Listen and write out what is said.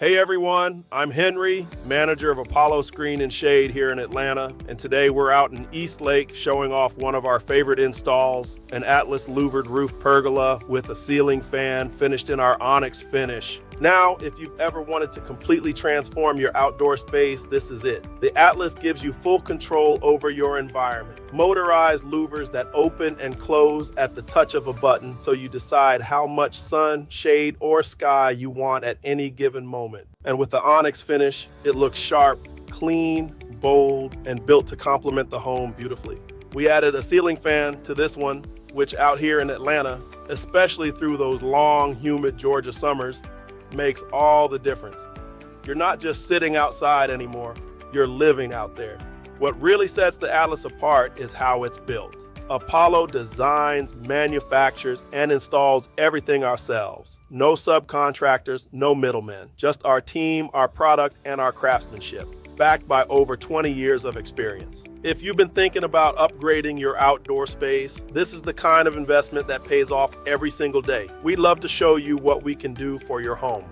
Hey everyone, I'm Henry, manager of Apollo Screen and Shade here in Atlanta, and today we're out in Eastlake showing off one of our favorite installs, an Atlas Louvered Roof Pergola with a ceiling fan finished in our Onyx finish. Now, if you've ever wanted to completely transform your outdoor space, this is it. The Atlas gives you full control over your environment. Motorized louvers that open and close at the touch of a button, so you decide how much sun, shade, or sky you want at any given moment. And with the Onyx finish, it looks sharp, clean, bold, and built to complement the home beautifully. We added a ceiling fan to this one, which out here in Atlanta, especially through those long, humid Georgia summers, makes all the difference. You're not just sitting outside anymore, you're living out there. What really sets the Atlas apart is how it's built. Apollo designs, manufactures, and installs everything ourselves. No subcontractors, no middlemen. Just our team, our product, and our craftsmanship, backed by over 20 years of experience. If you've been thinking about upgrading your outdoor space, this is the kind of investment that pays off every single day. We'd love to show you what we can do for your home.